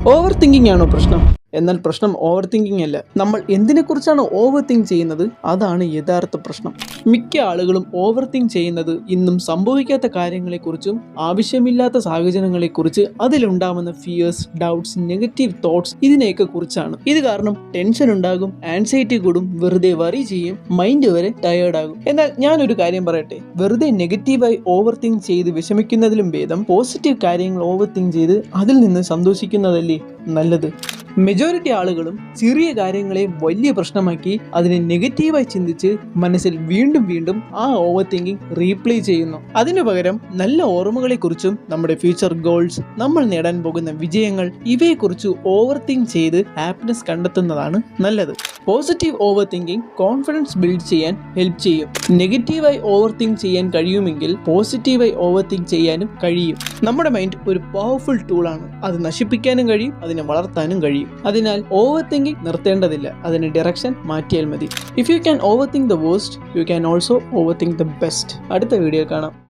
Over thinking ആണോ പ്രശ്നം? എന്നാൽ പ്രശ്നം ഓവർ തിങ്കിങ് അല്ല. നമ്മൾ എന്തിനെക്കുറിച്ചാണ് ഓവർ തിങ്ക് ചെയ്യുന്നത് അതാണ് യഥാർത്ഥ പ്രശ്നം. മിക്ക ആളുകളും ഓവർ തിങ്ക് ചെയ്യുന്നത് ഇന്നും സംഭവിക്കാത്ത കാര്യങ്ങളെക്കുറിച്ചും ആവശ്യമില്ലാത്ത സാഹചര്യങ്ങളെക്കുറിച്ച് അതിലുണ്ടാവുന്ന ഫിയേഴ്സ്, ഡൗട്ട്സ്, നെഗറ്റീവ് തോട്ട്സ് ഇതിനെയൊക്കെ കുറിച്ചാണ്. ഇത് കാരണം ടെൻഷൻ ഉണ്ടാകും, ആൻസൈറ്റി കൂടും, വെറുതെ വറി ചെയ്യും, മൈൻഡ് വരെ ടയേർഡ് ആകും. എന്നാൽ ഞാനൊരു കാര്യം പറയട്ടെ, വെറുതെ നെഗറ്റീവായി ഓവർ തിങ്ക് ചെയ്ത് വിഷമിക്കുന്നതിലും ഭേദം പോസിറ്റീവ് കാര്യങ്ങൾ ഓവർ തിങ്ക് ചെയ്ത് അതിൽ നിന്ന് സന്തോഷിക്കുന്നതല്ലേ നല്ലത്. മെജോറിറ്റി ആളുകളും ചെറിയ കാര്യങ്ങളെ വലിയ പ്രശ്നമാക്കി അതിനെ നെഗറ്റീവായി ചിന്തിച്ച് മനസ്സിൽ വീണ്ടും വീണ്ടും ആ ഓവർ തിങ്കിങ് റീപ്ലേ ചെയ്യുന്നു. അതിനു പകരം നല്ല ഓർമ്മകളെക്കുറിച്ചും നമ്മുടെ ഫ്യൂച്ചർ ഗോൾസ്, നമ്മൾ നേടാൻ പോകുന്ന വിജയങ്ങൾ ഇവയെക്കുറിച്ച് ഓവർ തിങ്ക് ചെയ്ത് ഹാപ്പിനെസ് കണ്ടെത്തുന്നതാണ് നല്ലത്. Positive over thinking confidence build ചെയ്യാൻ ഹെൽപ്പ് ചെയ്യും. നെഗറ്റീവായി ഓവർ തിങ്ക് ചെയ്യാൻ കഴിയുമെങ്കിൽ പോസിറ്റീവായി ഓവർ തിങ്ക് ചെയ്യാനും കഴിയും. നമ്മുടെ മൈൻഡ് ഒരു പവർഫുൾ ടൂളാണ്. അത് നശിപ്പിക്കാനും കഴിയും, അതിനെ വളർത്താനും കഴിയും. അതിനാൽ ഓവർ തിങ്കിങ് നിർത്തേണ്ടതില്ല, അതിന് ഡയറക്ഷൻ മാറ്റിയാൽ മതി. If you can over think the worst, you can also over think the best. അടുത്ത വീഡിയോ കാണാം.